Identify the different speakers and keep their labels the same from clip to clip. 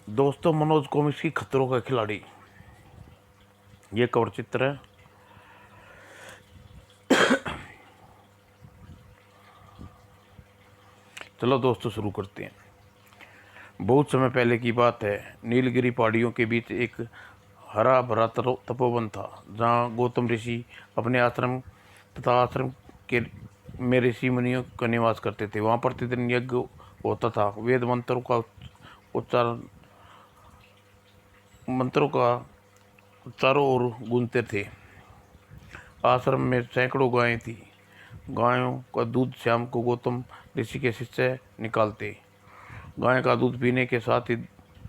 Speaker 1: दोस्तों, मनोज कॉमिक्स की खतरों का खिलाड़ी ये कवर चित्र है। चलो दोस्तों, शुरू करते हैं। बहुत समय पहले की बात है। नीलगिरी पहाड़ियों के बीच एक हरा भरा तपोवन था, जहाँ गौतम ऋषि अपने आश्रम तथा आश्रम के में ऋषि मुनियों का निवास करते थे। वहाँ प्रतिदिन यज्ञ होता था। वेद उच्चारण मंत्रों का चारों ओर गूंजते थे। आश्रम में सैकड़ों गायें थी। गायों का दूध शाम को गौतम ऋषि के शिष्य निकालते। गाय का दूध पीने के साथ ही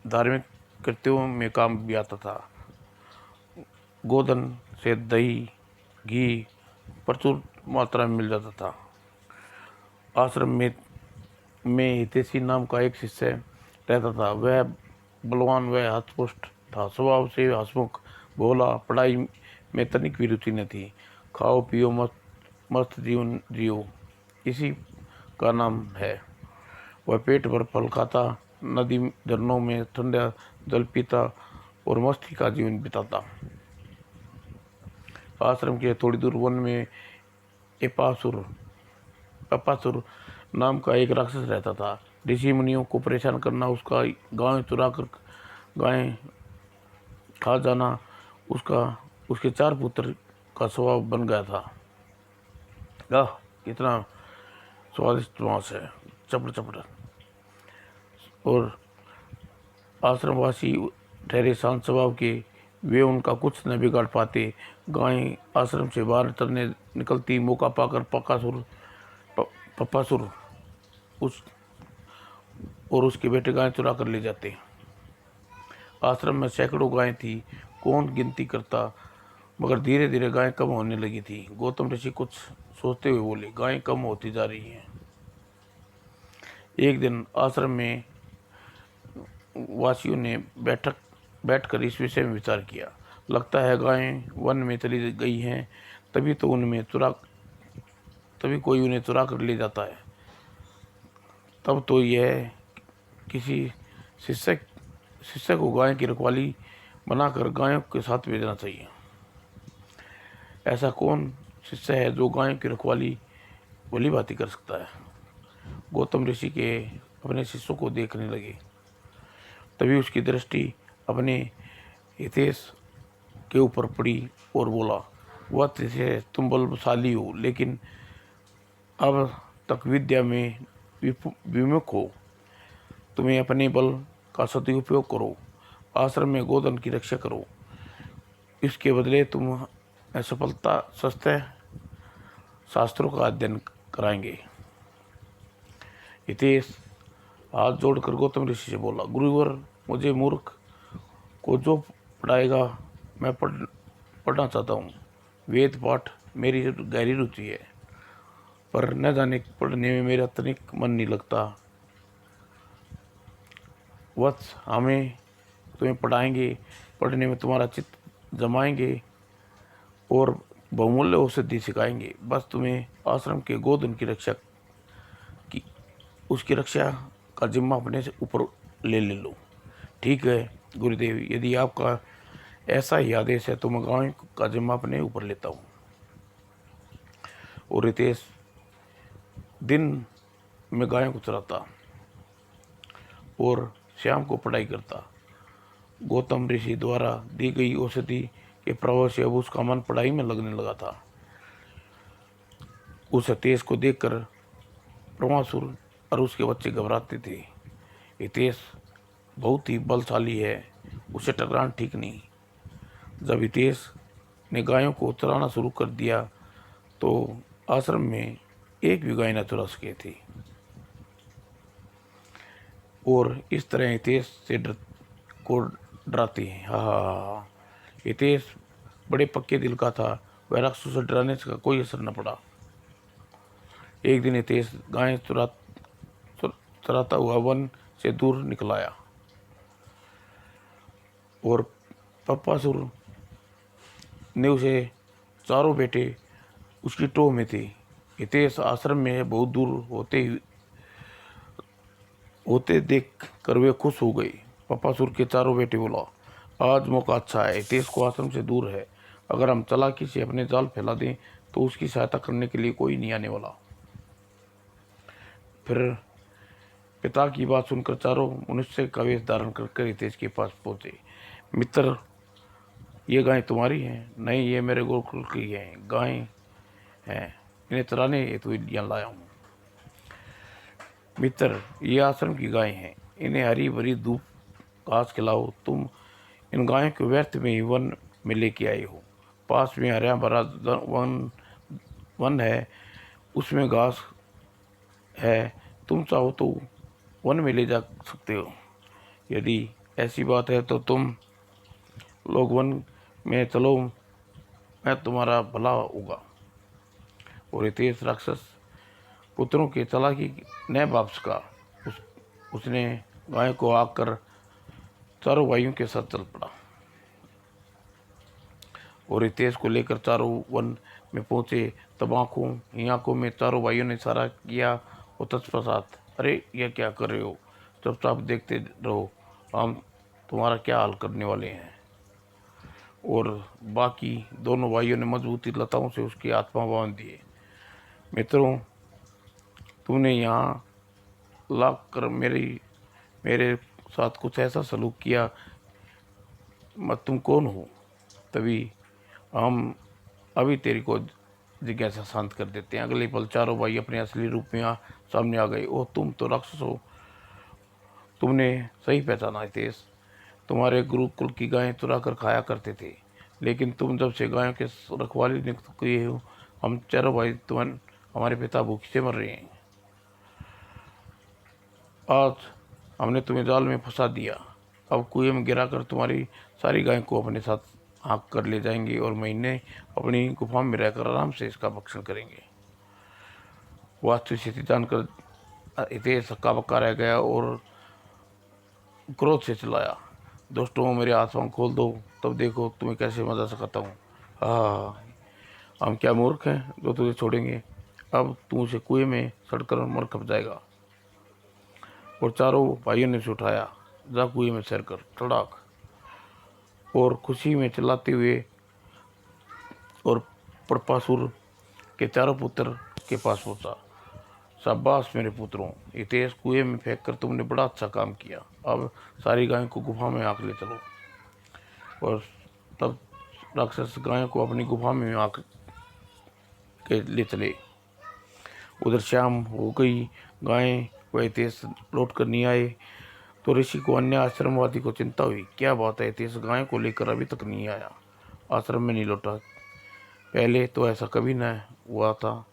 Speaker 1: धार्मिक कृत्यों में काम भी आता था। गोधन से दही, घी प्रचुर मात्रा में मिल जाता था। आश्रम में हितेशी नाम का एक शिष्य रहता था। वह बलवान व हष्टपुष्ट था, स्वभाव से हंसमुख, भोला, पढ़ाई में तनिक भी रुचि न थी। खाओ पियो मस्त मस्त जीवन जियो, इसी का नाम है। वह पेट भर फल खाता, नदी झरनों में ठंडा जल पीता और मस्ती का जीवन बिताता। आश्रम के थोड़ी दूर वन में एपासुर अपासुर नाम का एक राक्षस रहता था। ऋषि मुनियों को परेशान करना, उसका गाय चुरा कर गाय खा जाना उसका उसके 4 पुत्र का स्वभाव बन गया था। कितना स्वादिष्ट मांस है, चपड़ चपड़। और आश्रमवासी ठहरे शांत स्वभाव के, वे उनका कुछ न बिगाड़ पाते। गाय आश्रम से बाहर चरने निकलती, मौका पाकर पप्पासुर उस और उसके बेटे गाय चुरा कर ले जाते। आश्रम में सैकड़ों गायें थी, कौन गिनती करता। मगर धीरे धीरे गायें कम होने लगी थी। गौतम ऋषि कुछ सोचते हुए बोले, गायें कम होती जा रही हैं। एक दिन आश्रम में वासियों ने बैठकर इस विषय में विचार किया। लगता है गायें वन में चली गई हैं, तभी कोई उन्हें चुरा कर ले जाता है। तब तो यह किसी शिष्य शिष्य को गाय की रखवाली बनाकर गायों के साथ भेजना चाहिए। ऐसा कौन शिष्य है जो गायों की रखवाली भली भांति कर सकता है? गौतम ऋषि के अपने शिष्यों को देखने लगे। तभी उसकी दृष्टि अपने हितेश के ऊपर पड़ी और बोला, वह तुम बलशाली हो, लेकिन अब तक विद्या में विमुख हो। तुम्हें अपने बल का सदुपयोग करो, आश्रम में गोधन की रक्षा करो। इसके बदले तुम सफलता सस्ते शास्त्रों का अध्ययन कराएंगे। हितेश हाथ जोड़कर गौतम ऋषि से बोला, गुरुवर, मुझे मूर्ख को जो पढ़ाएगा मैं पढ़ना चाहता हूँ। वेद पाठ मेरी गहरी रुचि है, पर न जाने पढ़ने में मेरा तनिक मन नहीं लगता। वत्स, हमें तुम्हें पढ़ाएंगे, पढ़ने में तुम्हारा चित्त जमाएंगे और बहुमूल्य औषधि सिखाएंगे। बस तुम्हें आश्रम के गोधन की रक्षा की उसकी रक्षा का जिम्मा अपने से ऊपर ले लो। ठीक है गुरुदेव, यदि आपका ऐसा ही आदेश है तो मैं गांव का जिम्मा अपने ऊपर लेता हूँ। और रितेश दिन में गायों को चराता और शाम को पढ़ाई करता। गौतम ऋषि द्वारा दी गई औषधि के प्रभाव से अब उसका मन पढ़ाई में लगने लगा था। उस हितेश को देखकर ब्रह्मासुर और उसके बच्चे घबराते थे। हितेश बहुत ही बलशाली है, उसे टकराना ठीक नहीं। जब हितेश ने गायों को चराना शुरू कर दिया तो आश्रम में एक भी गाय न चुरा सके थी। और इस तरह हितेश से डराते हैं। हा। हितेश बड़े पक्के दिल का था, वह राक्षसों से डराने का कोई असर न पड़ा। एक दिन हितेश गाय चराता हुआ वन से दूर निकल आया और पप्पासुर ने उसे चारों बेटे उसकी टोह में थे। हितेश आश्रम में बहुत दूर होते देख कर वे खुश हो गए। पपासुर के चारों बेटे बोला, आज मौका अच्छा है, हितेश को आश्रम से दूर है। अगर हम चालाकी से अपने जाल फैला दें तो उसकी सहायता करने के लिए कोई नहीं आने वाला। फिर पिता की बात सुनकर चारों मनुष्य का वेश धारण कर हितेश के पास पहुंचे। मित्र, ये गाय तुम्हारी है? नहीं, ये मेरे गोकुल की है, गाय है, इन्हें चराने हेतु यहाँ लाया हूँ। मित्र, ये आश्रम की गाय हैं, इन्हें हरी भरी धूप घास खिलाओ। तुम इन गायों को व्यर्थ में ही वन में लेके आए हो। पास में हरा भरा वन है, उसमें घास है, तुम चाहो तो वन में ले जा सकते हो। यदि ऐसी बात है तो तुम लोग वन में चलो, मैं तुम्हारा भला होगा। और हितेश राक्षस पुत्रों के चालाकी न वापस का उसने गाय को आग कर चारों भाइयों के साथ चल पड़ा और रितेश को लेकर चारों वन में पहुंचे। तब आंखों में चारों भाइयों ने इशारा किया और तत्पश्चात, अरे यह क्या कर रहे हो, चुपचाप देखते रहो, हम तुम्हारा क्या हाल करने वाले हैं। और बाकी दोनों भाइयों ने मजबूती लताओं से उसकी आत्मा बांध दिए। मित्रों, तुमने यहाँ लाग कर मेरे साथ कुछ ऐसा सलूक किया, मैं तुम कौन हो? तभी हम अभी तेरी को जिज्ञासा शांत कर देते हैं। अगले पल चारों भाई अपने असली रूप में सामने आ गए। ओह, तुम तो राक्षस हो, तुमने सही पहचाना हितेश। तुम्हारे गुरुकुल की गायें चुरा कर खाया करते थे, लेकिन तुम जब से गायों के रखवाली नियुक्त किए हो, हम चारों भाई हमारे पिता भूख से मर रहे हैं। आज हमने तुम्हें जाल में फंसा दिया, अब कुएं में गिराकर तुम्हारी सारी गायों को अपने साथ हाँक कर ले जाएंगे और महीने अपनी गुफा में रहकर आराम से इसका भक्षण करेंगे। वास्तविक स्थिति जानकर हितेश हक्का बक्का रह गया और क्रोध से चिल्लाया, दोस्तों मेरे हाथ पांव खोल दो, तब देखो तुम्हें कैसे मजा सिखाता हूँ। हाँ, हम क्या मूर्ख हैं जो तुझे छोड़ेंगे, अब तू उसे कुएं में सड़कर मर खप जाएगा। और चारों भाइयों ने उसे उठाया, जा कुएं में सैर कर, तड़ाक, और खुशी में चिल्लाते हुए और प्रपासुर के चारों पुत्र के पास पहुंचा। शाबाश मेरे पुत्रों, हितेश कुएं में फेंक कर तुमने बड़ा अच्छा काम किया। अब सारी गायों को गुफा में आंक ले चलो। और तब राक्षस गायों को अपनी गुफा में आंक के ले चले। उधर शाम हो गई, गायें व हितेश लौट कर नहीं आए तो ऋषि को अन्य आश्रमवादी को चिंता हुई। क्या बात है, हितेश गायों को लेकर अभी तक नहीं आया, आश्रम में नहीं लौटा, पहले तो ऐसा कभी न हुआ था।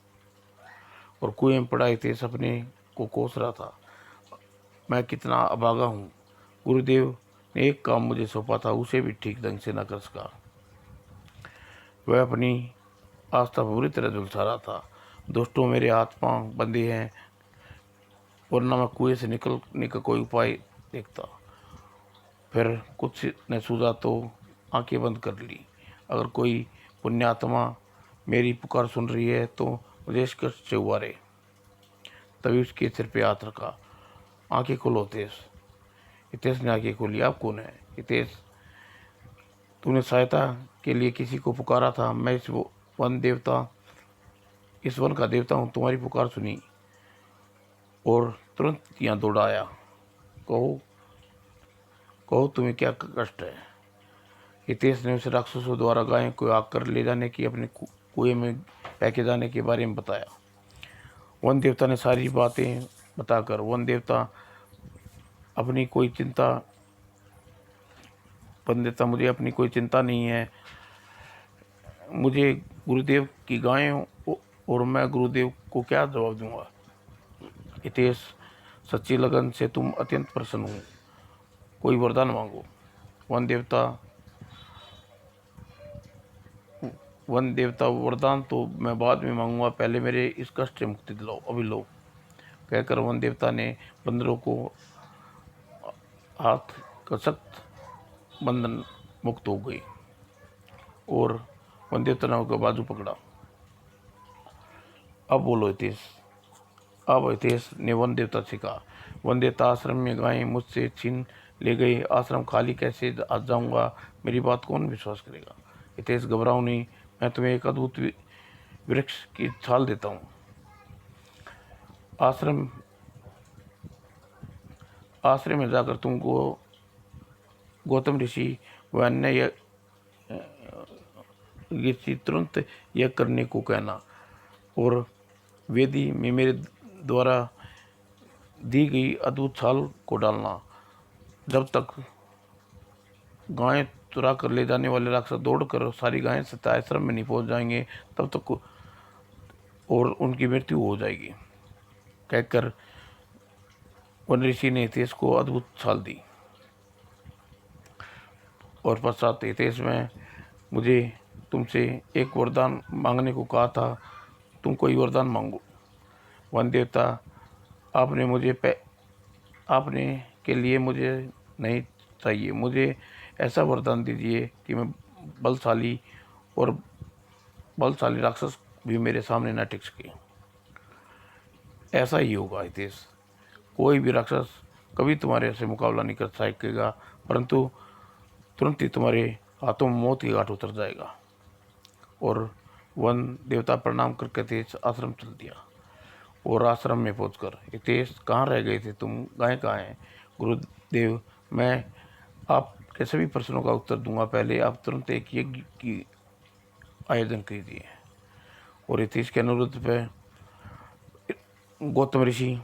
Speaker 1: और कुएं में पड़ा हितेश अपने को कोस रहा था, मैं कितना अभागा हूँ, गुरुदेव ने एक काम मुझे सौंपा था, उसे भी ठीक ढंग से न कर सका। वह अपनी आस्था बुरी तरह झुलसा रहा था। दोस्तों, मेरे हाथ पांव बंधे हैं, वरना मैं कुएं से निकलने का कोई उपाय देखता। फिर कुछ न सूझा तो आंखें बंद कर ली। अगर कोई पुण्यात्मा मेरी पुकार सुन रही है तो मुझे इस कष्ट से उबारे। तभी उसके सिर पे हाथ रखा, आंखें खोलो हितेश। हितेश ने आंखें खोली। आप कौन है? हितेश, तूने सहायता के लिए किसी को पुकारा था, मैं इस वन का देवता हूँ, तुम्हारी पुकार सुनी और तुरंत यहाँ दौड़ आया। कहो कहो तुम्हें क्या कष्ट है? हितेश ने उसे राक्षसों द्वारा गायों को आग कर ले जाने की, अपने कुएं में फेंके जाने के बारे में बताया। वन देवता ने सारी बातें बताकर, वन देवता अपनी कोई चिंता वन देवता मुझे अपनी कोई चिंता नहीं है, मुझे गुरुदेव की गायें और मैं गुरुदेव को क्या जवाब दूंगा। हितेश, सच्ची लगन से तुम अत्यंत प्रसन्न हो, कोई वरदान मांगो। वन देवता, वरदान तो मैं बाद में मांगूंगा, पहले मेरे इस कष्ट से मुक्ति दिलाओ, अभी लो। कहकर वन देवता ने बंदरों को हाथ का सख्त बंधन मुक्त हो गई और वन देवता ने उनका बाजू पकड़ा। अब बोलो हितेश। अब हितेश ने वन देवता से कहा, वन देवता, आश्रम में गायें मुझसे छीन ले गए, आश्रम खाली कैसे आज जाऊंगा, मेरी बात कौन विश्वास करेगा। हितेश घबराओ नहीं, मैं तुम्हें एक अद्भुत वृक्ष की छाल देता हूँ। आश्रम आश्रम में जाकर तुमको गौतम ऋषि व अन्य ऋषि तुरंत यह करने को कहना और वेदी में मेरे द्वारा दी गई अद्भुत छाल को डालना। जब तक गायें चुरा कर ले जाने वाले राक्षस दौड़कर सारी गायें सत्य आश्रम में नहीं पहुंच जाएंगे, तब तक और उनकी मृत्यु हो जाएगी। कहकर वन ऋषि ने हितेश को अद्भुत छाल दी और पश्चात हितेश में मुझे तुमसे एक वरदान मांगने को कहा था, तुम कोई वरदान मांगो। वन देवता, आपने के लिए मुझे नहीं चाहिए, मुझे ऐसा वरदान दीजिए कि मैं बलशाली राक्षस भी मेरे सामने न टिक सके। ऐसा ही होगा हितेश, कोई भी राक्षस कभी तुम्हारे से मुकाबला नहीं कर सकेगा, परंतु तुरंत ही तुम्हारे हाथों में मौत की घाट उतर जाएगा। और वन देवता प्रणाम करके हितेश आश्रम चल दिया। और आश्रम में पहुंचकर हितेश, कहाँ रह गए थे तुम, गायें कहाँ हैं। गुरुदेव, मैं आपके सभी प्रश्नों का उत्तर दूंगा, पहले आप तुरंत एक यज्ञ की आयोजन कीजिए। और हितेश के अनुरोध पर गौतम ऋषि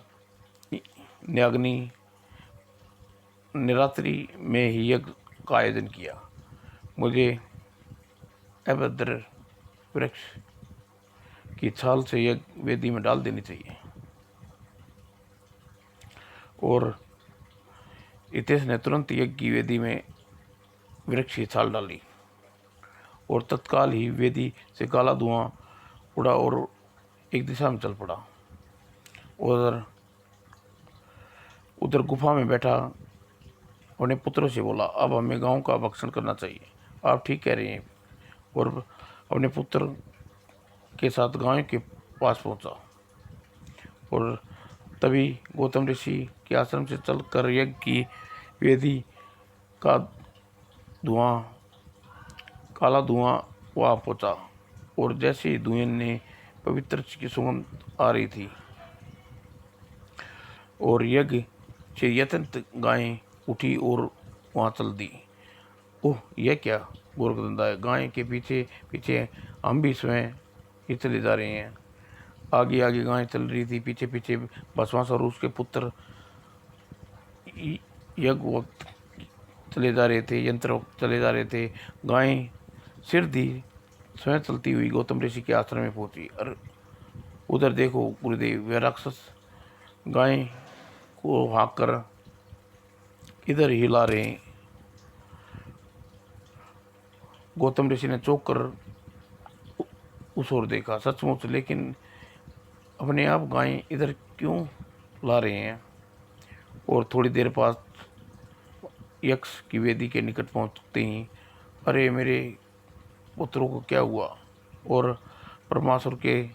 Speaker 1: ने अग्नि निरात्रि में ही यज्ञ का आयोजन किया। मुझे अभद्र वृक्ष की छाल से यज्ञ वेदी में डाल देनी चाहिए। और हितेश ने तुरंत यज्ञ की वेदी में वृक्ष की छाल डाली और तत्काल ही वेदी से काला धुआं उड़ा और एक दिशा में चल पड़ा। उधर गुफा में बैठा अपने पुत्रों से बोला, अब हमें गांव का भक्षण करना चाहिए। आप ठीक कह रहे हैं। और अपने पुत्र के साथ गांव के पास पहुंचा और तभी गौतम ऋषि के आश्रम से चलकर यज्ञ की वेदी का काला धुआं वहाँ पहुंचा। और जैसे ही धुएं ने पवित्र की सुगंध आ रही थी और यज्ञ से यतंत गायें उठी और वहाँ चल दी। ओह, यह क्या गोरखधंधा है, गाय के पीछे पीछे हम भी स्वयं ही चले जा रहे हैं। आगे आगे गाय चल रही थी, पीछे पीछे भस्मासुर और उसके पुत्र यज्ञ वक्त चले जा रहे थे, यंत्र वक्त चले जा रहे थे। गायें सिर दी स्वयं चलती हुई गौतम ऋषि के आश्रम में पहुंची। और उधर देखो गुरुदेव, वे राक्षस गाय को हाँक कर इधर हिला रहे हैं। गौतम ऋषि ने चौंक कर उस ओर देखा, सचमुच, लेकिन अपने आप गायें इधर क्यों ला रहे हैं। और थोड़ी देर बाद यक्ष की वेदी के निकट पहुंचते ही, अरे मेरे पुत्रों को क्या हुआ। और परमासुर के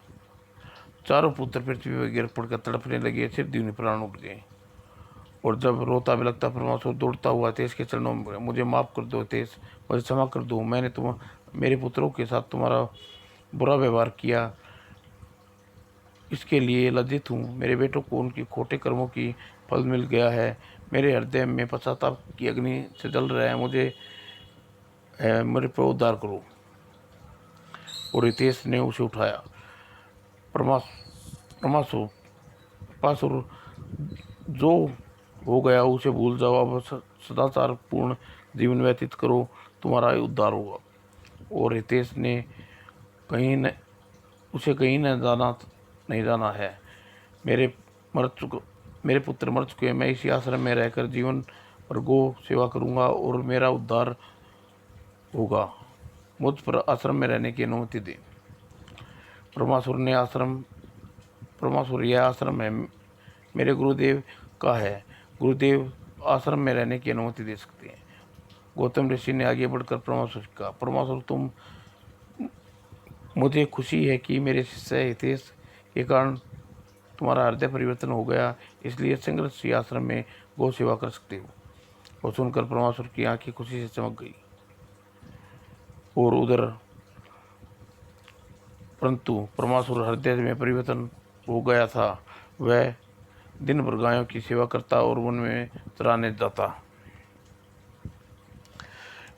Speaker 1: चारों पुत्र पृथ्वी पर गिर पड़कर तड़पने लगे, सिर दीने प्राण उठ गए। और जब रोता बिलखता परमासुर दौड़ता हुआ हितेश के चरणों में, मुझे माफ़ कर दो हितेश, मुझे क्षमा कर दो, मैंने मेरे पुत्रों के साथ तुम्हारा बुरा व्यवहार किया, इसके लिए लज्जित हूँ। मेरे बेटों को उनकी खोटे कर्मों की फल मिल गया है, मेरे हृदय में पश्चाताप की अग्नि से जल रहा है, मेरे पर उद्धार करो। और हितेश ने उसे उठाया। परमासुर, जो हो गया उसे भूल जाओ, अब सदाचार पूर्ण जीवन व्यतीत करो, तुम्हारा उद्धार होगा। और हितेश ने उसे कहीं नहीं जाना है। मेरे पुत्र मर चुके हैं, मैं इसी आश्रम में रहकर जीवन और गो सेवा करूंगा और मेरा उद्धार होगा। मुझ पर आश्रम में रहने की अनुमति दे। परमासुर, यह आश्रम है मेरे गुरुदेव का है, गुरुदेव आश्रम में रहने की अनुमति दे सकते हैं। गौतम ऋषि ने आगे बढ़कर परमासुर से कहा, परमासुर, मुझे खुशी है कि मेरे शिष्य हितेश के कारण तुम्हारा हृदय परिवर्तन हो गया, इसलिए संघर्ष आश्रम में गौ सेवा कर सकते हो। और सुनकर परमासुर की आंखें खुशी से चमक गई। और उधर परंतु परमासुर हृदय में परिवर्तन हो गया था। वह दिन भर गायों की सेवा करता और वन में चराने जाता।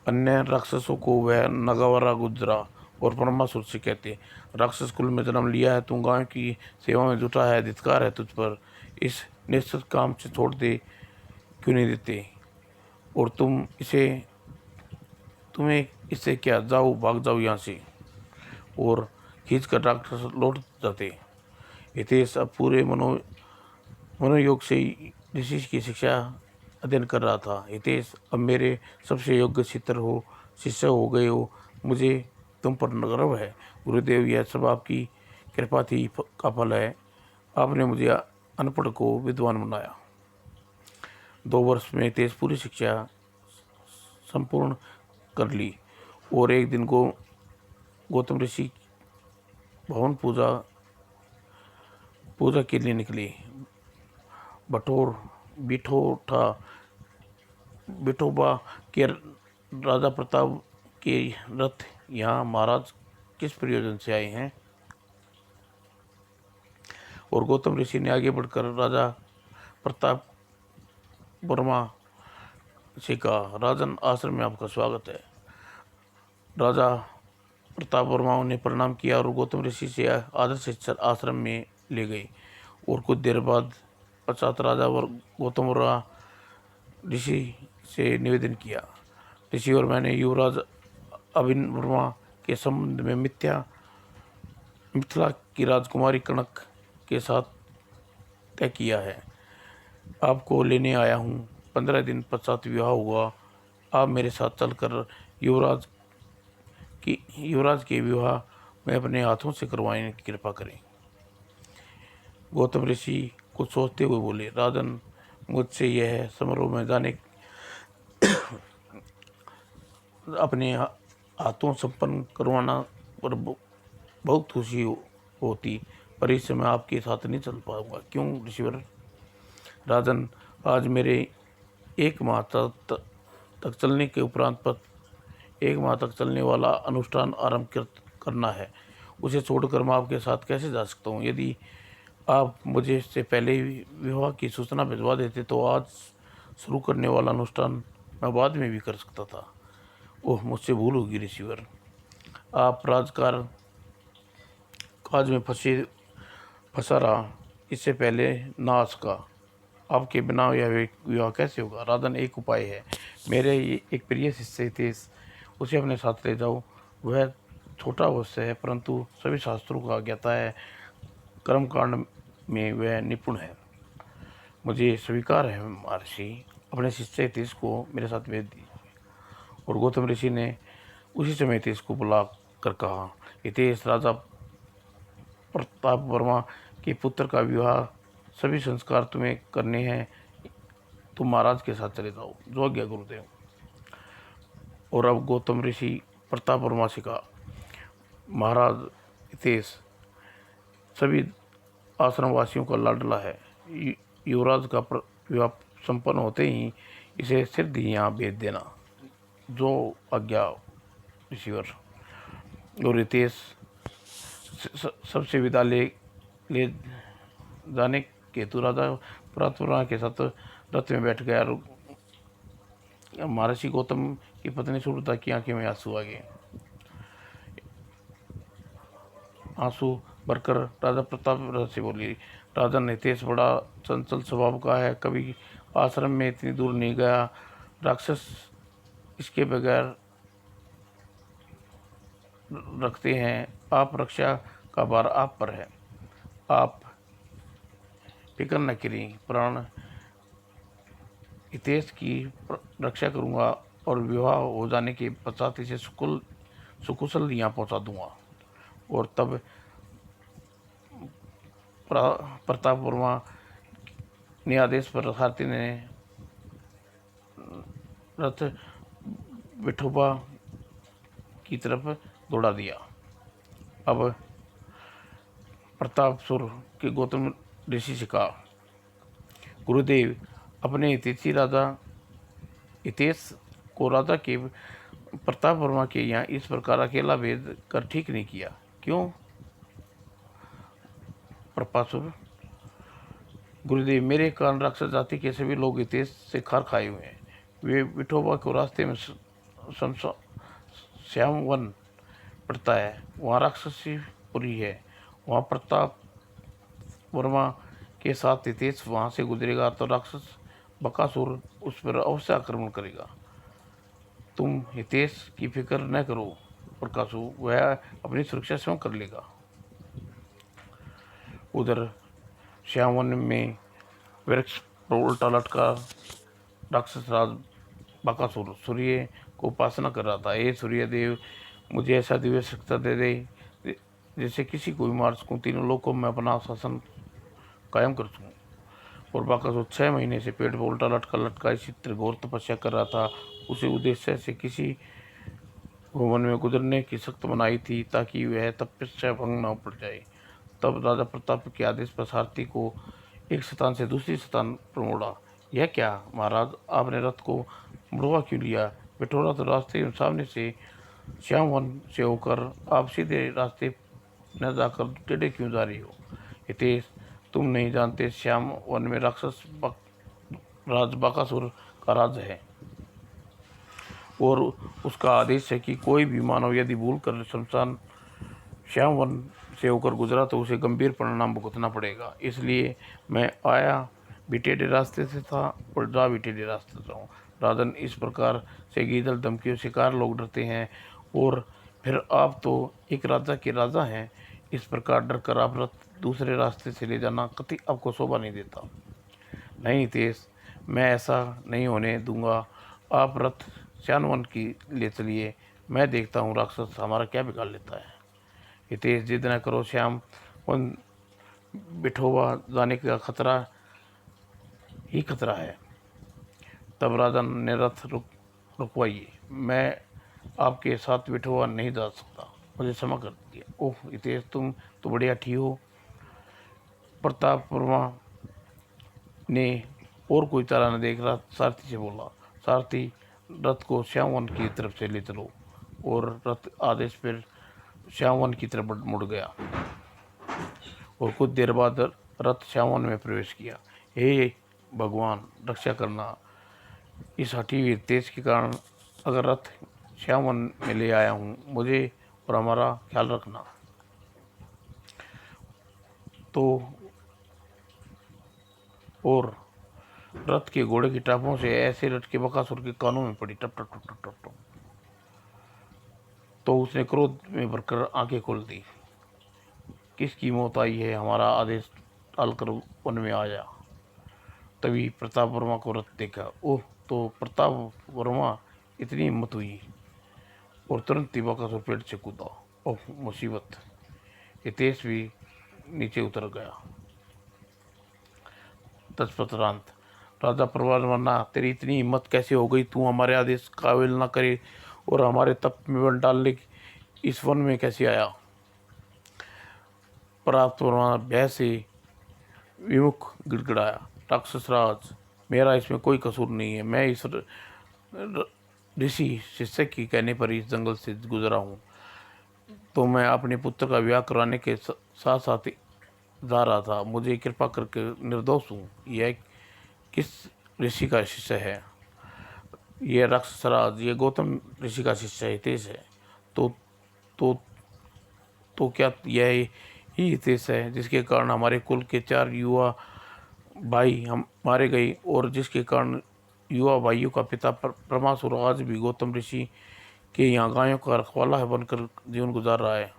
Speaker 1: अन्य राक्षसों को वह नगावरा गुजरा और परमासुर से कहते, राक्षस कुल में जन्म लिया है, तू गायों की सेवा में जुटा है, धिक्कार है तुझ पर। इस निश्चित काम से छोड़ दे, क्यों नहीं देते? और तुम्हें इससे क्या, जाओ, भाग जाओ यहाँ से। और खींच कर राक्षस लौट जाते। हितेश अब पूरे मनोयोग से ऋषि की शिक्षा अध्ययन कर रहा था। हितेश, अब मेरे सबसे योग्य शिष्य हो गए हो। मुझे तुम पर गर्व है गुरुदेव। यह सब आपकी कृपा थी का फल है। आपने मुझे अनपढ़ को विद्वान बनाया। 2 वर्ष में हितेश पूरी शिक्षा संपूर्ण कर ली और एक दिन गौतम ऋषि भवन पूजा के लिए निकले। बिठोबा के राजा प्रताप के रथ यहाँ महाराज किस प्रयोजन से आए हैं? और गौतम ऋषि ने आगे बढ़कर राजा प्रताप वर्मा से कहा, राजन, आश्रम में आपका स्वागत है। राजा प्रताप वर्मा ने प्रणाम किया और गौतम ऋषि से आदर से आश्रम में ले गए। और कुछ देर बाद पश्चात राजा गौतम वर्मा ऋषि से निवेदन किया, ऋषि और मैंने युवराज अभिन वर्मा के संबंध में मिथिला की राजकुमारी कनक के साथ तय किया है। आपको लेने आया हूँ। 15 दिन पश्चात विवाह हुआ। आप मेरे साथ चलकर युवराज के विवाह में अपने हाथों से करवाने की कृपा करें। गौतम ऋषि कुछ सोचते हुए बोले, राजन, मुझसे यह समारोह में जाने अपने हाथों संपन्न करवाना पर बहुत खुशी होती, पर इस समय आपके साथ नहीं चल पाऊंगा। क्यों ऋषिवर? राजन, आज मेरे 1 माह तक चलने के उपरांत पर 1 माह तक चलने वाला अनुष्ठान आरंभ करना है। उसे छोड़कर मैं आपके साथ कैसे जा सकता हूँ? यदि आप मुझे इससे पहले विवाह की सूचना भिजवा देते तो आज शुरू करने वाला अनुष्ठान मैं बाद में भी कर सकता था। ओह, मुझसे भूल होगी ऋषिवर। आप काज में फंसा रहा, इससे पहले ना आ सका। आपके बिना यह विवाह कैसे होगा? राजन, एक उपाय है। मेरे एक प्रिय शिष्य थे, उसे अपने साथ ले जाओ। वह छोटा अवश्य है, परंतु सभी शास्त्रों का ज्ञाता है। कर्मकांड में वह निपुण है। मुझे स्वीकार है महर्षि। अपने शिष्य हितेश को मेरे साथ भेज दीजिए। और गौतम ऋषि ने उसी समय हितेश को बुला कर कहा, हितेश, राजा प्रताप वर्मा के पुत्र का विवाह, सभी संस्कार तुम्हें करने हैं। तुम महाराज के साथ चले जाओ। जो आज्ञा गुरुदेव। और अब गौतम ऋषि प्रताप वर्मा से कहा, महाराज हितेश सभी आश्रम वासियों का लाडला है। युवराज का विवाह संपन्न होते ही इसे सिद्ध यहाँ भेज देना। जो आज्ञा ऋषिवर। और हितेश सबसे विदा ले जाने के हेतु राजा प्रताप के साथ रथ में बैठ गया। महर्षि गौतम की पत्नी सुरता की आंखें में आंसू आ गए। आंसू भरकर राजा प्रताप से बोली, राजन, हितेश बड़ा चंचल स्वभाव का है, कभी आश्रम में इतनी दूर नहीं गया। राक्षस इसके बगैर रखते हैं। आप रक्षा का भार आप पर है। आप फिक्र न करें, प्राण हितेश की रक्षा करूंगा और विवाह हो जाने के पश्चात इसे सुकुशल यहाँ पहुँचा दूंगा। और तब प्रताप वर्मा ने आदेश पर सारथी ने रथ विठोबा की तरफ दौड़ा दिया। अब प्रतापसुर के गौतम ऋषि से कहा, गुरुदेव, अपने हितैषी राजा हितेश को राजा के प्रताप वर्मा के यहाँ इस प्रकार अकेला भेज कर ठीक नहीं किया। क्यों? प्रपासुर: गुरुदेव, मेरे कारण राक्षस जाति के सभी लोग हितेश से खार खाए हुए हैं। वे विठोबा को रास्ते में श्यामवन पड़ता है, वहाँ राक्षसीपुरी है। वहाँ प्रताप वर्मा के साथ हितेश वहाँ से गुजरेगा तो राक्षस बकासुर उस पर अवश्य आक्रमण करेगा। तुम हितेश की फिक्र न करो प्रकाशु, वह अपनी सुरक्षा स्वयं कर लेगा। उधर श्यामवन में वृक्ष पर उल्टा लटका राक्षस राज बकासुर सूर्य को उपासना कर रहा था। हे सूर्य देव, मुझे ऐसा दिव्य शक्ति दे दे जैसे किसी को भी मार सकूं, तीनों लोगों में अपना शासन कायम कर सकूं। और बकासुर 6 महीने से पेड़ पर उल्टा लटका इसी तरह घोर तपस्या कर रहा था। उसे उद्देश्य से किसी भवन में गुजरने की सख्त मनाही थी ताकि वह तपस्या भंग न पड़ जाए। तब राजा प्रताप के आदेश पर सारथी को एक स्थान से दूसरी स्थान पर मोड़ा। यह क्या महाराज, आपने रथ को मुड़वा क्यों लिया? बिठौरा तो रास्ते सामने से श्यामवन से होकर आप सीधे रास्ते न जाकर टेढ़े क्यों जा रही हो? हितेश, तुम नहीं जानते, श्यामवन में राक्षस राज बकासुर का राज है और उसका आदेश है कि कोई भी मानव यदि भूल कर शमशान श्यामवन से होकर गुजरा तो उसे गंभीर परिणाम भुगतना पड़ेगा। इसलिए मैं आया भी टेढ़े रास्ते से था और जा भी टेढ़े रास्ते से हूँ। राजन, इस प्रकार से गीदड़ धमकियों शिकार लोग डरते हैं और फिर आप तो एक राजा के राजा हैं। इस प्रकार डर कर आप रथ दूसरे रास्ते से ले जाना कति आपको शोभा नहीं देता। नहीं तेज, मैं ऐसा नहीं होने दूंगा। आप रथ श्यामवन की ले चलिए, मैं देखता हूँ राक्षस हमारा क्या बिगाड़ लेता है। हितेश, जिद न करो, श्याम वन बिठोबा जाने का खतरा ही खतरा है। तब राजा ने रथ रुकवाइए, मैं आपके साथ बिठोबा नहीं जा सकता, मुझे क्षमा कर दीजिए। ओह हितेश, तुम तो बढ़िया ठीक हो। प्रताप वर्मा ने और कोई चारा न देख रहा सारथी से बोला, सारथी रथ को श्यामवन की तरफ से ले चलो। और रथ आदेश पर श्यामवन की तरफ मुड़ गया और कुछ देर बाद रथ श्यामवन में प्रवेश किया। हे भगवान, रक्षा करना, इस हठी हुई तेज के कारण अगर रथ श्यामवन में ले आया हूँ, मुझे और हमारा ख्याल रखना। तो और रथ के घोड़े की टापों से ऐसे लटके बकासुर के कानों में पड़ी, टप टप टप टप टप टप। तो उसने क्रोध में भरकर आंखें खोल दी। किसकी मौत आई है? हमारा आदेश टालकर वन में आया। तभी प्रताप वर्मा को रथ देखा। ओह, तो प्रताप वर्मा, इतनी हिम्मत हुई! और तुरंत ही बकासुर पेड़ से कूदा। ओह मुसीबत! हितेश भी नीचे उतर गया। तत्परांत राजा प्रवाल वर्मा, तेरी इतनी हिम्मत कैसे हो गई? तू हमारे आदेश काबिल ना करे और हमारे तप में वन डालने इस वन में कैसे आया? प्रताप वर्मा भय से विमुख गिड़गिड़ाया। राक्षस राज, मेरा इसमें कोई कसूर नहीं है। मैं इस ऋषि शिष्य के कहने पर इस जंगल से गुजरा हूँ। तो मैं अपने पुत्र का विवाह कराने के साथ साथ जा रहा था। मुझे कृपा करके निर्दोष हूँ। यह किस ऋषि का शिष्य है? यह राक्षसराज, ये गौतम ऋषि का शिष्य हितेश है। तो तो तो क्या यह ही हितेश है जिसके कारण हमारे कुल के 4 युवा भाई हम मारे गए और जिसके कारण युवा भाइयों का पिता परमासुर आज भी गौतम ऋषि के यहाँ गायों का रखवाला है बनकर जीवन गुजार रहा है?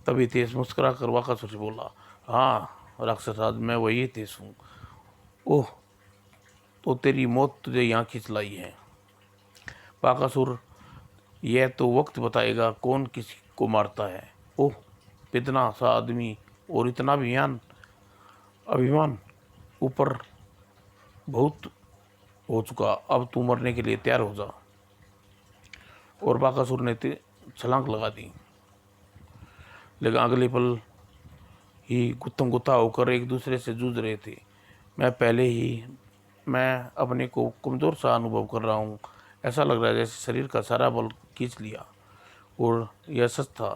Speaker 1: तभी हितेश मुस्कुरा कर बकासुर से बोला, हाँ राक्षसराज, मैं वही हितेश हूँ। ओह, तो तेरी मौत तुझे यहाँ खींच लाई है। बकासुर, यह तो वक्त बताएगा कौन किसी को मारता है। ओह, इतना सा आदमी और इतना अभिमान ऊपर बहुत हो चुका, अब तू मरने के लिए तैयार हो जा। और बकासुर ने छलांग लगा दी। लेकिन अगले पल ही गुत्थम गुत्था होकर एक दूसरे से जूझ रहे थे। मैं पहले ही मैं अपने को कमज़ोर सा अनुभव कर रहा हूँ। ऐसा लग रहा है जैसे शरीर का सारा बल खींच लिया। और यह सच था।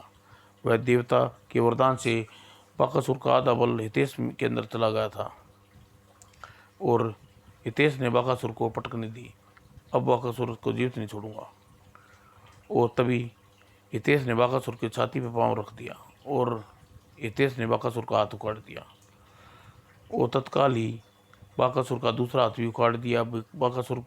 Speaker 1: वह देवता के वरदान से बकासुर का आधा बल हितेश के अंदर चला गया था और हितेश ने बकासुर को पटकनी दी। अब बकासुर को जीवित नहीं छोड़ूंगा। और तभी हितेश ने बकासुर की छाती पर पांव रख दिया और हितेश ने बकासुर का हाथ उखाड़ दिया। वो तत्काल ही बकासुर का दूसरा हाथ भी उखाड़ दिया। बकासुर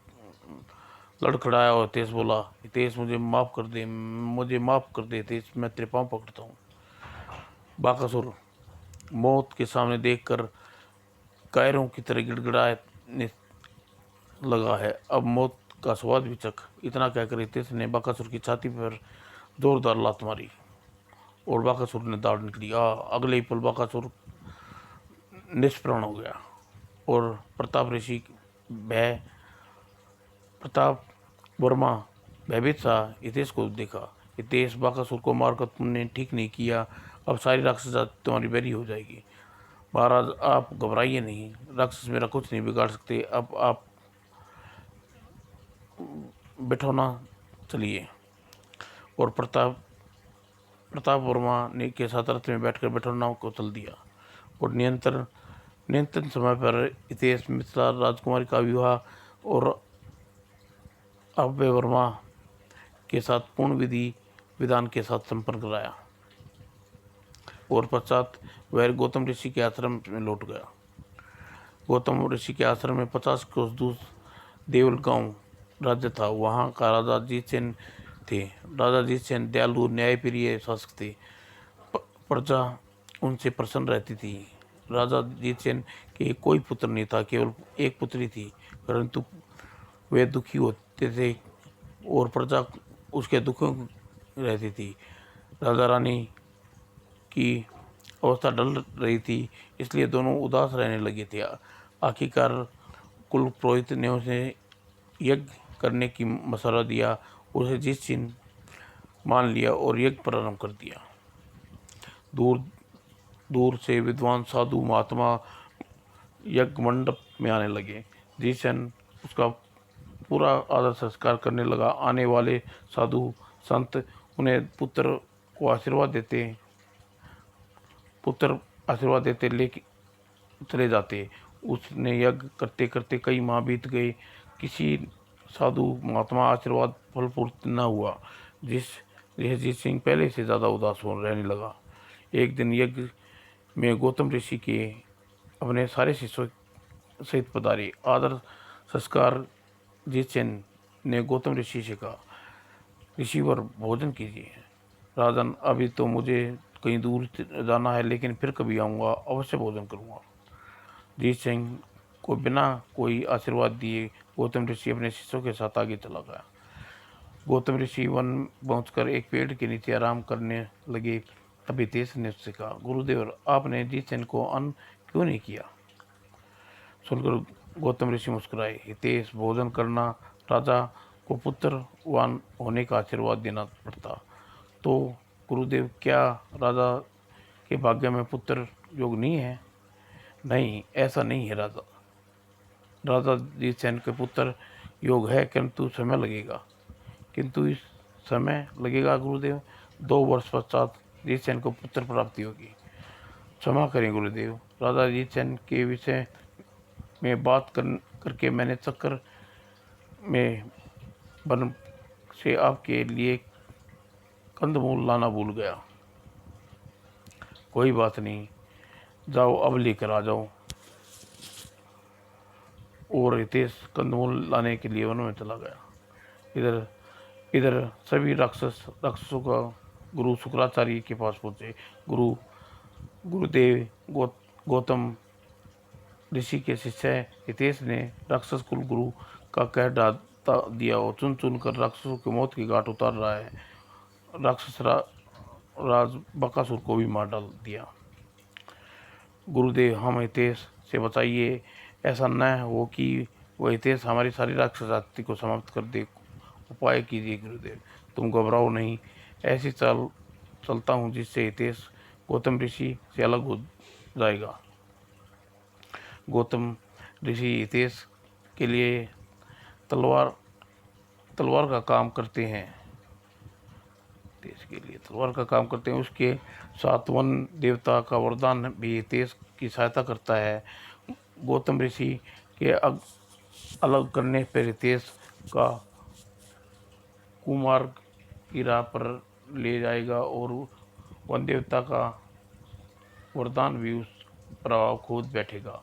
Speaker 1: लड़खड़ाया और हितेश बोला, हितेश मुझे माफ़ कर दे, मुझे माफ़ कर दे हितेश, मैं तेरे पाँव पकड़ता हूँ। बकासुर मौत के सामने देखकर कायरों की तरह गिड़गिड़ाने लगा है। अब मौत का स्वाद भी चख। इतना कहकर हितेश ने बकासुर की छाती पर जोरदार लात मारी और बकासुर ने दौड़ निकली। अगले ही पल बकासुर निष्प्राण हो गया और प्रताप वर्मा भयभीत सा हितेश को देखा। हितेश, बकासुर को मारकर तुमने ठीक नहीं किया। अब सारी राक्षस जाति तुम्हारी बैरी हो जाएगी। महाराज आप घबराइए नहीं, राक्षस मेरा कुछ नहीं बिगाड़ सकते। अब आप बिठौना चलिए। और प्रताप प्रताप वर्मा ने के साथ रथ में बैठकर बिठौना को चल दिया। और नियंत्रण समय पर हितेश मिथिला राजकुमारी का विवाह और अभय वर्मा के साथ पूर्ण विधि विधान के साथ संपन्न कराया और पश्चात वह गौतम ऋषि के आश्रम में लौट गया। गौतम ऋषि के आश्रम में 50 कोस दूर देवल गांव राज्य था। वहाँ का राजा जीतसेन थे। राजा जीतसेन दयालु न्यायप्रिय शासक थे। प्रजा उनसे प्रसन्न रहती थी। राजा जीतसेन के कोई पुत्र नहीं था, केवल एक पुत्री थी, परंतु वे दुखी होते थे और प्रजा उसके दुखों में रहती थी। राजा रानी की अवस्था डल रही थी, इसलिए दोनों उदास रहने लगे थे। आखिरकार कुल पुरोहित ने उसे यज्ञ करने की मशवरा दिया। उसे जीतसेन मान लिया और यज्ञ प्रारंभ कर दिया। दूर दूर से विद्वान साधु महात्मा यज्ञ मंडप में आने लगे। जीतसेन उसका पूरा आदर संस्कार करने लगा। आने वाले साधु संत उन्हें पुत्र आशीर्वाद देते लेके चले जाते। उसने यज्ञ करते करते कई माह बीत गए। किसी साधु महात्मा आशीर्वाद फलपूर्ति न हुआ। जीत सिंह पहले से ज़्यादा उदास हो रहने लगा। एक दिन यज्ञ में गौतम ऋषि के अपने सारे शिष्यों सहित पधारे। आदर संस्कार जीतसेन ने गौतम ऋषि से कहा, ऋषिवर भोजन कीजिए। राजन, अभी तो मुझे कहीं दूर जाना है, लेकिन फिर कभी आऊँगा, अवश्य भोजन करूँगा। जीत सिंह को बिना कोई आशीर्वाद दिए गौतम ऋषि अपने शिष्यों के साथ आगे चला गया। गौतम ऋषि वन पहुंचकर एक पेड़ के नीचे आराम करने लगे। तभी हितेश ने उससे कहा, गुरुदेव, आपने जीतसेन को अन्न क्यों नहीं किया? सुनकर गौतम ऋषि मुस्कुराए। हितेश, भोजन करना राजा को पुत्रवान होने का आशीर्वाद देना पड़ता। तो गुरुदेव, क्या राजा के भाग्य में पुत्र योग नहीं है? नहीं, ऐसा नहीं है राजा। राजा जीतसेन के पुत्र योग है, किंतु समय लगेगा। किंतु इस समय लगेगा गुरुदेव। 2 वर्ष पश्चात जीतसेन को पुत्र प्राप्ति होगी। क्षमा करें गुरुदेव, राजा जीतसेन के विषय में बात करके मैंने चक्कर में वन से आपके लिए कंदमूल लाना भूल गया। कोई बात नहीं, जाओ अब लेकर आ जाओ। और हितेश कंदमूल लाने के लिए वन में चला गया। इधर इधर सभी राक्षसों का गुरु शुक्राचार्य के पास पहुंचे। गुरुदेव गौतम ऋषि के शिष्य हितेश ने राक्षस कुल गुरु का कह डाटा दिया और चुन चुन कर राक्षसों की मौत की घाट उतार रहा है। राज बकासुर को भी मार डाल दिया। गुरुदेव, हम हितेश से बचाइए। ऐसा न हो कि वह हितेश हमारी सारी राक्षस जाति को समाप्त कर दे। उपाय कीजिए गुरुदेव। तुम घबराओ नहीं, ऐसी चलता हूँ जिससे हितेश गौतम ऋषि से अलग हो जाएगा। गौतम ऋषि हितेश के लिए तलवार तलवार का काम करते हैं, तेज के लिए तलवार का काम करते हैं। उसके साथ वन देवता का वरदान भी तेज की सहायता करता है। गौतम ऋषि के अलग करने पर तेज का कुमार्ग की राह पर ले जाएगा और वन देवता का वरदान भी उस प्रभाव खोद बैठेगा।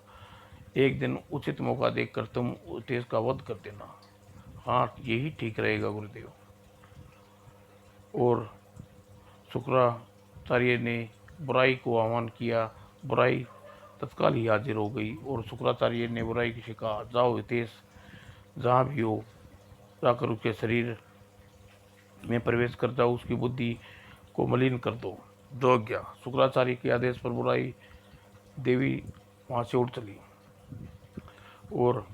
Speaker 1: एक दिन उचित मौका देखकर तुम तेज का वध कर देना। हाँ, यही ठीक रहेगा गुरुदेव। और शुक्राचार्य ने बुराई को आह्वान किया। बुराई तत्काल ही हाजिर हो गई और शुक्राचार्य ने बुराई से कहा, जाओ हितेश, जहाँ भी हो जाकर उसके शरीर में प्रवेश कर जाओ, उसकी बुद्धि को मलिन कर दो। जो गया। शुक्राचार्य के आदेश पर बुराई देवी वहाँ से उठ चली और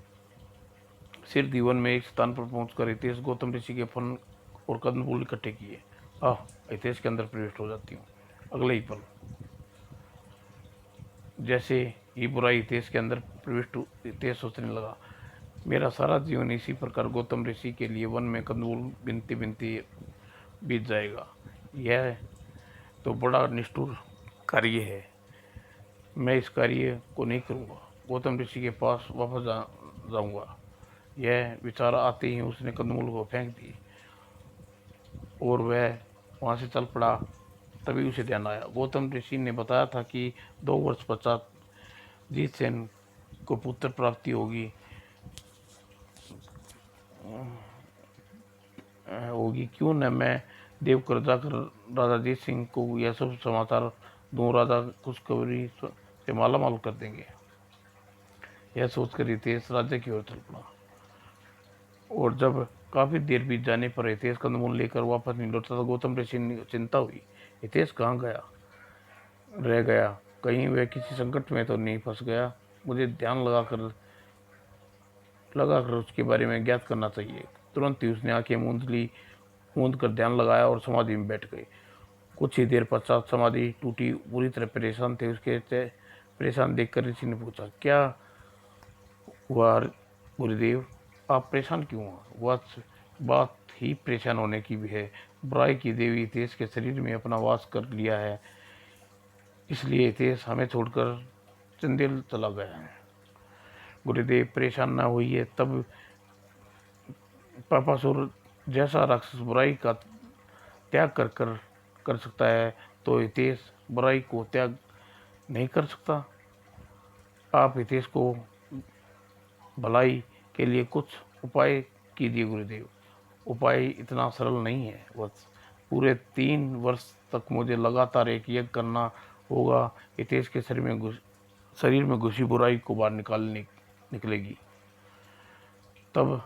Speaker 1: सिर दीवन में एक स्थान पर पहुंचकर हितेश गौतम ऋषि के फन और कंदमूल इकट्ठे किए। हितेश के अंदर प्रविष्ट हो जाती हूँ। अगले ही पल जैसे ही बुराई हितेश के अंदर प्रविष्ट, हितेश सोचने लगा, मेरा सारा जीवन इसी प्रकार गौतम ऋषि के लिए वन में कंदमूल बिनती बिनती बीत जाएगा। यह तो बड़ा निष्ठुर कार्य है। मैं इस कार्य को नहीं करूँगा। गौतम ऋषि के पास वापस जाऊँगा। यह विचार आते ही उसने कंदमूल को फेंक दी और वह वहाँ से चल पड़ा। तभी उसे ध्यान आया, गौतम ऋषि ने बताया था कि 2 वर्ष पश्चात जीतसेन को पुत्र प्राप्ति होगी क्यों न मैं देवकर जाकर राजा जीत सिंह को यह सब समाचार दूँ। राजा खुशखबरी से मालामाल कर देंगे। यह सोचकर हितेश राज्य की ओर चल पड़ा और जब काफी देर बीत जाने पर हितेश कंदमूल लेकर वापस नहीं लौटा तो गौतम ऋषि ने चिंता हुई। हितेश कहाँ रह गया? कहीं वह किसी संकट में तो नहीं फंस गया? मुझे ध्यान लगाकर उसके बारे में ज्ञात करना चाहिए। तुरंत ही उसने आंखें मूंद कर ध्यान लगाया और समाधि में बैठ गई। कुछ ही देर पश्चात समाधि टूटी। पूरी तरह परेशान थे। उसके परेशान देखकर ऋषि ने पूछा, क्या हुआ गुरुदेव? आप परेशान क्यों हुआ? वह बात ही परेशान होने की भी है। बुराई की देवी हितेश के शरीर में अपना वास कर लिया है, इसलिए हितेश हमें छोड़कर चंदेल चला गया है। गुरुदेव परेशान ना होइए। तब पापासुर जैसा राक्षस बुराई का त्याग कर सकता है, तो हितेश बुराई को त्याग नहीं कर सकता। आप हितेश को भलाई के लिए कुछ उपाय कीजिए गुरुदेव। उपाय इतना सरल नहीं है। बस पूरे 3 वर्ष तक मुझे लगातार एक यज्ञ करना होगा। हितेश के शरीर में घुसी बुराई को बाहर निकलेगी। तब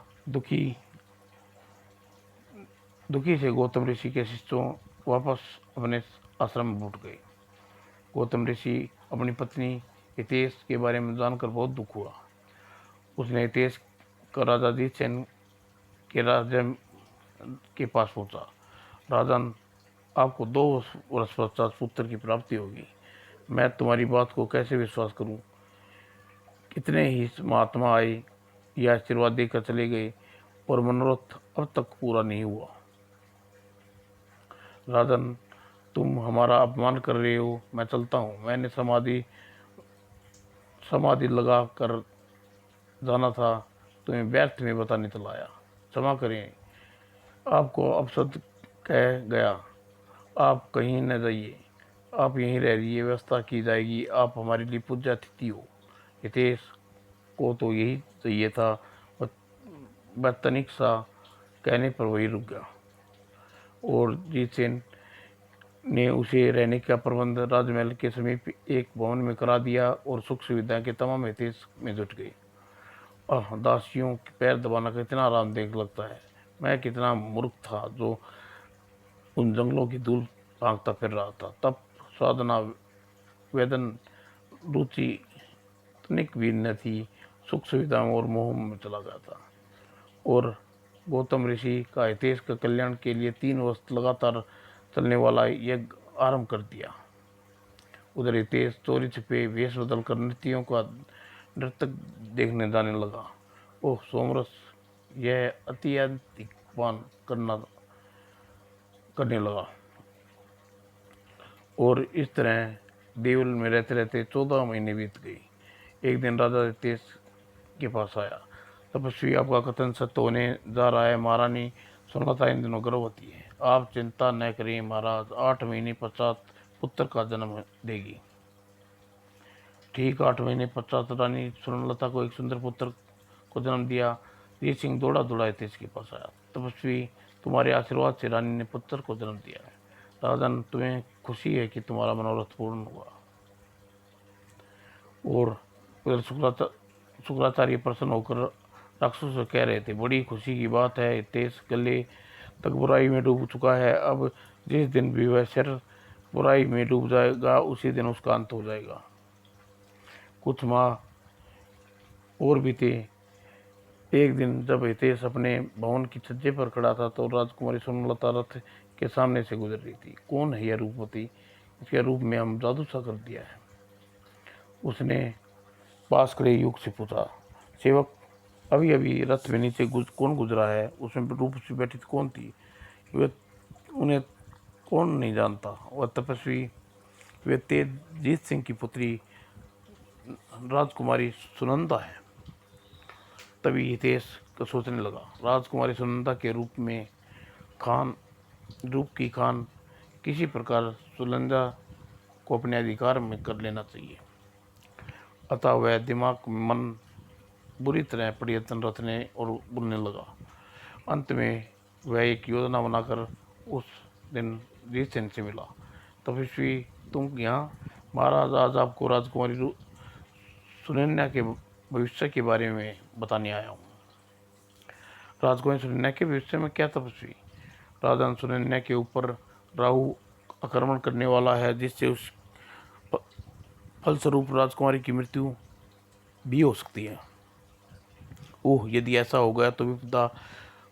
Speaker 1: दुखी से गौतम ऋषि के शिष्यों वापस अपने आश्रम में लौट गए। गौतम ऋषि अपनी पत्नी हितेश के बारे में जानकर बहुत दुख हुआ। उसने हितेश का राजा जीतसेन के राज्य के पास पहुंचा। राजन, आपको 2 वर्ष पश्चात पुत्र की प्राप्ति होगी। मैं तुम्हारी बात को कैसे विश्वास करूं? कितने ही महात्मा आए, यह आशीर्वाद देकर चले गए और मनोरथ अब तक पूरा नहीं हुआ। राजन, तुम हमारा अपमान कर रहे हो। मैं चलता हूँ। मैंने समाधि लगा कर जाना था, तुम्हें व्यर्थ में बताने चला आया। क्षमा करें, आपको अपशब्द कह गया। आप कहीं न जाइए, आप यहीं रह रहिए, व्यवस्था की जाएगी। आप हमारे लिए पूज्य अतिथि हो। हितेश को तो यही चाहिए था। वह तनिक सा कहने पर वही रुक गया और जीतसेन ने उसे रहने का प्रबंध राजमहल के समीप एक भवन में करा दिया और सुख सुविधा के तमाम हितेश में जुट गई। दासियों के पैर दबाना कितना आरामदायक लगता है। मैं कितना मूर्ख था जो उन जंगलों की धूल भागता फिर रहा था। तब साधना वेदन रुचि तनिक भी न थी। सुख सुविधाओं और मोह में चला गया था और गौतम ऋषि का हितेश का कल्याण के लिए 3 वर्ष लगातार चलने वाला यज्ञ आरंभ कर दिया। उधर हितेश चोरी छिपे वेश बदल कर नृत्यों का नृत्य देखने जाने लगा। ओह सोमरस, यह अत्यधिक पान करने लगा और इस तरह देवल में रहते रहते 14 महीने बीत गए। एक दिन राजा तेज के पास आया। तपस्वी, आपका कथन सत्य होने जा रहा है। महारानी सुनलता इन दिनों गर्भवती है। आप चिंता न करिए महाराज, 8 महीने पश्चात पुत्र का जन्म देगी। ठीक 8 महीने पश्चात रानी सुनलता को एक सुंदर पुत्र को जन्म दिया। वीर सिंह दौड़ा दौड़ा तेज के पास आया। तपस्वी, तुम्हारे आशीर्वाद से रानी ने पुत्र को जन्म दिया है। राजन, तुम्हें खुशी है कि तुम्हारा मनोरथ पूर्ण हुआ। और उधर शुक्राचार्य प्रसन्न होकर राक्षसों से कह रहे थे, बड़ी खुशी की बात है, तेज गले तक बुराई में डूब चुका है। अब जिस दिन भी वह सिर बुराई में डूब जाएगा उसी दिन उसका अंत हो जाएगा। कुछ माह और बीते। एक दिन जब हितेश अपने भवन की छज्जे पर खड़ा था तो राजकुमारी सुनलता रथ के सामने से गुजर रही थी। कौन है यह रूपवती? इसके रूप में हम जादू सा कर दिया है। उसने पास खड़े युग से पूछा। सेवक, अभी अभी रथ में नीचे कौन गुजरा है? उसमें रूप से बैठी कौन थी? वे उन्हें कौन नहीं जानता? वह तपस्वी, वे तेजीत सिंह की पुत्री राजकुमारी सुनंदा है। तभी हितेश को सोचने लगा, राजकुमारी सुनंदा के रूप की खान किसी प्रकार सुनंदा को अपने अधिकार में कर लेना चाहिए। अतः वह दिमाग में मन बुरी तरह प्रयत्न रचने और बोलने लगा। अंत में वह एक योजना बनाकर उस दिन जीतसेन से मिला। तपस्वी, तुम यहाँ? महाराज, आज आपको राजकुमारी सुनन्या के भविष्य के बारे में बताने आया हूँ। राजकुमारी सुनन्या के भविष्य में क्या तपस्वी? राजन, सुनन्या के ऊपर राहु आक्रमण करने वाला है, जिससे उस फलस्वरूप राजकुमारी की मृत्यु भी हो सकती है। ओह, यदि ऐसा हो गया तो विपदा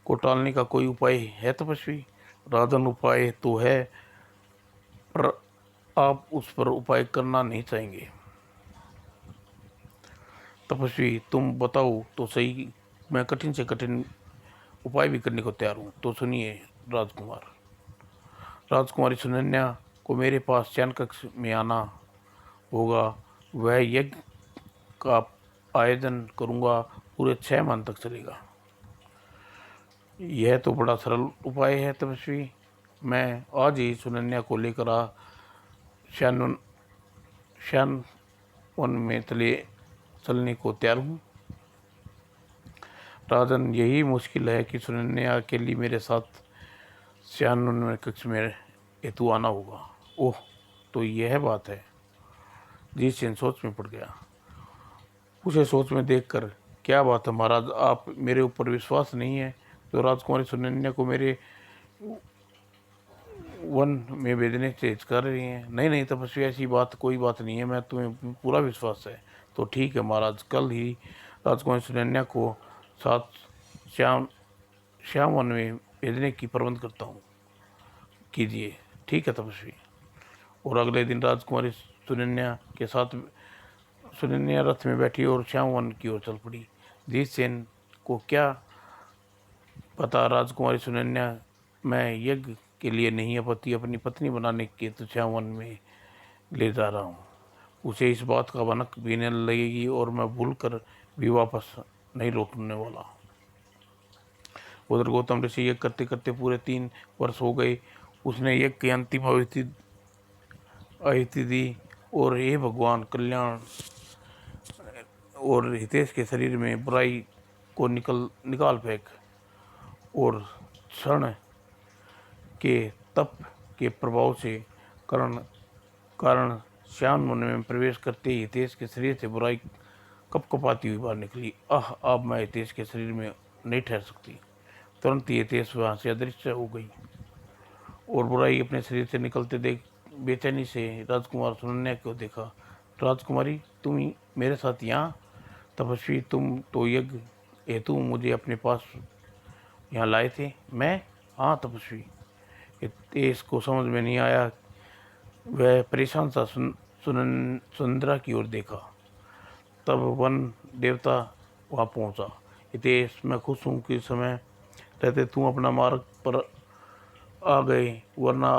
Speaker 1: को टालने का कोई उपाय है तपस्वी? राजन, उपाय तो है, पर आप उस पर उपाय करना नहीं चाहेंगे। तपस्वी, तुम बताओ तो सही, मैं कठिन से कठिन उपाय भी करने को तैयार हूँ। तो सुनिए राजकुमार। राजकुमारी सुनन्या को मेरे पास शयन कक्ष में आना होगा। वह यज्ञ का आयोजन करूँगा, पूरे 6 माह तक चलेगा। यह तो बड़ा सरल उपाय है तपस्वी। मैं आज ही सुनन्या को लेकर शयन वन में चलने को तैयार हूँ। राजन, यही मुश्किल है कि सुनन्या के लिए मेरे साथ शयन वन में कक्ष में हेतु आना होगा। ओह, तो यह बात है। जीतसेन सोच में पड़ गया। उसे सोच में देखकर, क्या बात है महाराज, आप मेरे ऊपर विश्वास नहीं है तो राजकुमारी सुनन्या को मेरे वन में भेजने से हिचका रही हैं? नहीं नहीं तपस्वी, ऐसी बात कोई बात नहीं है, मैं तुम्हें पूरा विश्वास है। तो ठीक है महाराज, कल ही राजकुमारी सुनन्या को साथ श्याम वन में भेजने की प्रबंध करता हूँ, कीजिए। ठीक है तपस्वी। और अगले दिन राजकुमारी सुनन्या के साथ सुनन्या रथ में बैठी और श्याम वन की ओर चल पड़ी। जीतसेन को क्या पता राजकुमारी सुनन्या मैं यज्ञ के लिए नहीं अपनी पत्नी बनाने के तो श्याम वन में ले जा रहा हूँ। उसे इस बात का भनक भी न लगेगी और मैं भूल कर भी वापस नहीं लौटने वाला। उधर गौतम ऋषि यज्ञ करते करते पूरे 3 वर्ष हो गए। उसने यज्ञ की अंतिम आहुति दी और हे भगवान, कल्याण और हितेश के शरीर में बुराई को निकाल फेंक। और क्षण के तप के प्रभाव से कारण श्याम वन में प्रवेश करते ही हितेश के शरीर से बुराई कपकपाती हुई बाहर निकली। अब मैं हितेश के शरीर में नहीं ठहर सकती। तुरंत ही हितेश वहाँ से अदृश्य हो गई और बुराई अपने शरीर से निकलते देख बेचैनी से राजकुमार सुनन्या को देखा। राजकुमारी, तुम ही मेरे साथ यहाँ? तपस्वी, तुम तो यज्ञ हेतु मुझे अपने पास यहाँ लाए थे। मैं? हाँ तपस्वी। हितेश को समझ में नहीं आया। वह परेशान सा सुनंद्रा की ओर देखा। तब वन देवता वहाँ पहुँचा। हितेश, मैं खुश हूँ कि समय रहते तुम अपना मार्ग पर आ गए, वरना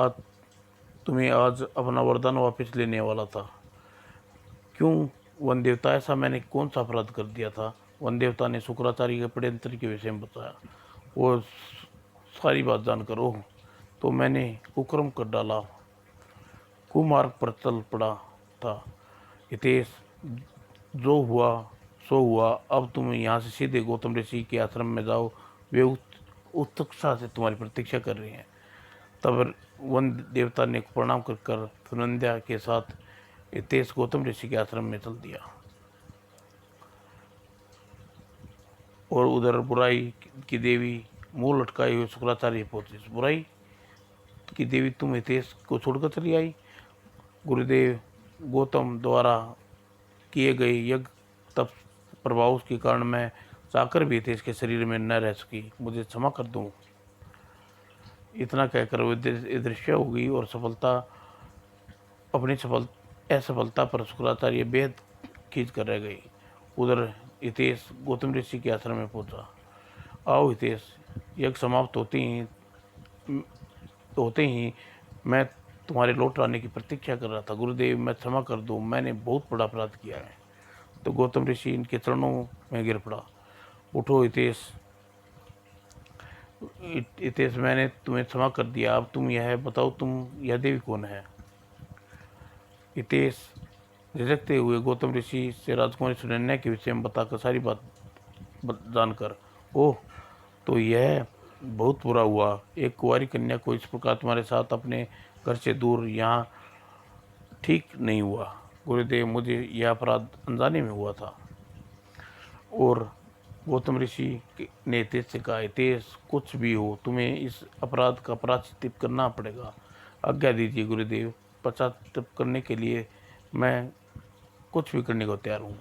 Speaker 1: तुम्हें आज अपना वरदान वापस लेने वाला था। क्यों वन देवता, ऐसा मैंने कौन सा अपराध कर दिया था? वन देवता ने शुक्राचार्य के षड्यंत्र के विषय में बताया। वो सारी बात जानकर, ओह, तो मैंने कुकर्म कर डाला, कुमार्ग पर चल पड़ा था। हितेश, जो हुआ सो हुआ, अब तुम यहाँ से सीधे गौतम ऋषि के आश्रम में जाओ, वे उत्सुकता से तुम्हारी प्रतीक्षा कर रही हैं। तब वन देवता ने प्रणाम कर सुनंदा के साथ हितेश गौतम ऋषि के आश्रम में चल दिया। और उधर बुराई की देवी मुंह लटकाए हुए शुक्राचार्य पहुंचे। बुराई की देवी, तुम हितेश को छोड़कर चली आई? गुरुदेव, गौतम द्वारा किए गए यज्ञ तप प्रभाव के कारण मैं चाहकर भी हितेश के शरीर में न रह सकी, मुझे क्षमा कर दूं। इतना कहकर वो दृश्य हो गई और अपनी असफलता पर शुक्राचार्य बेहद खींच कर रह गई। उधर हितेश गौतम ऋषि के आश्रम में पहुंचा। आओ हितेश, यज्ञ समाप्त होते ही मैं तुम्हारे लौट आने की प्रतीक्षा कर रहा था। गुरुदेव, मैं क्षमा कर दूं, मैंने बहुत बड़ा अपराध किया है। तो गौतम ऋषि इनके चरणों में गिर पड़ा। उठो हितेश, मैंने तुम्हें क्षमा कर दिया, अब तुम यह बताओ, तुम यह देवी कौन है? हितेश झिझकते हुए गौतम ऋषि से राजकुमारी सुनन्या के विषय में बताकर सारी बात जानकर, ओह, तो यह बहुत बुरा हुआ। एक कुंवारी कन्या को इस प्रकार तुम्हारे साथ अपने घर से दूर यहाँ ठीक नहीं हुआ। गुरुदेव, मुझे यह अपराध अनजाने में हुआ था। और गौतम ऋषि ने हितेश से कहा, हितेश, कुछ भी हो, तुम्हें इस अपराध का प्रायश्चित करना पड़ेगा। आज्ञा दीजिए गुरुदेव, पश्चाताप करने के लिए मैं कुछ भी करने को तैयार हूँ।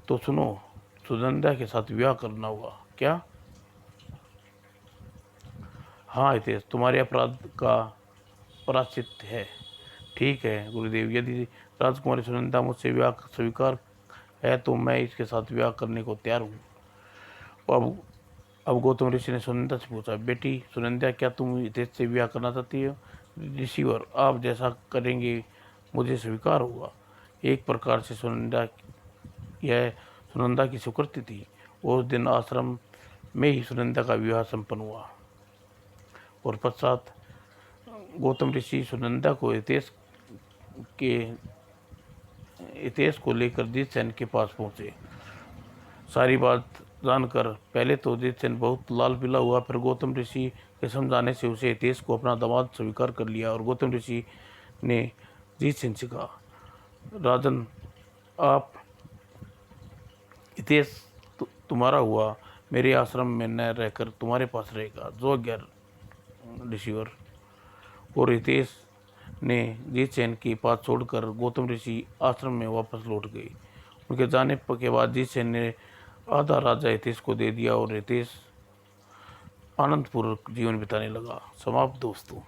Speaker 1: तो सुनो, सुनंदा के साथ विवाह करना होगा क्या? हाँ हितेश, तुम्हारे अपराध का प्रायश्चित है। ठीक है गुरुदेव, यदि राजकुमारी सुनंदा मुझसे विवाह स्वीकार है तो मैं इसके साथ विवाह करने को तैयार हूँ। अब गौतम ऋषि ने सुनंदा से पूछा, बेटी सुनंदा, क्या तुम हितेश से विवाह करना चाहती हो? ऋषिवर, आप जैसा करेंगे मुझे स्वीकार होगा। एक प्रकार से यह सुनंदा की स्वीकृति थी। उस दिन आश्रम में ही सुनंदा का विवाह संपन्न हुआ और पश्चात गौतम ऋषि सुनंदा को हितेश को लेकर जितसेन के पास पहुंचे। सारी बात जानकर पहले तो जितसेन बहुत लाल पीला हुआ, फिर गौतम ऋषि के समझाने से उसे हितेश को अपना दामाद स्वीकार कर लिया। और गौतम ऋषि ने जितसेन से कहा, राजन, आप हितेश तुम्हारा हुआ, मेरे आश्रम में न रहकर तुम्हारे पास रहेगा, जो आज्ञा ऋषिवर। और हितेश ने जितसेन की बात छोड़कर गौतम ऋषि आश्रम में वापस लौट गए। उनके जाने के बाद जितसेन ने आधा राजा हितेश को दे दिया और हितेश आनंदपूर्वक जीवन बिताने लगा। समाप्त दोस्तों।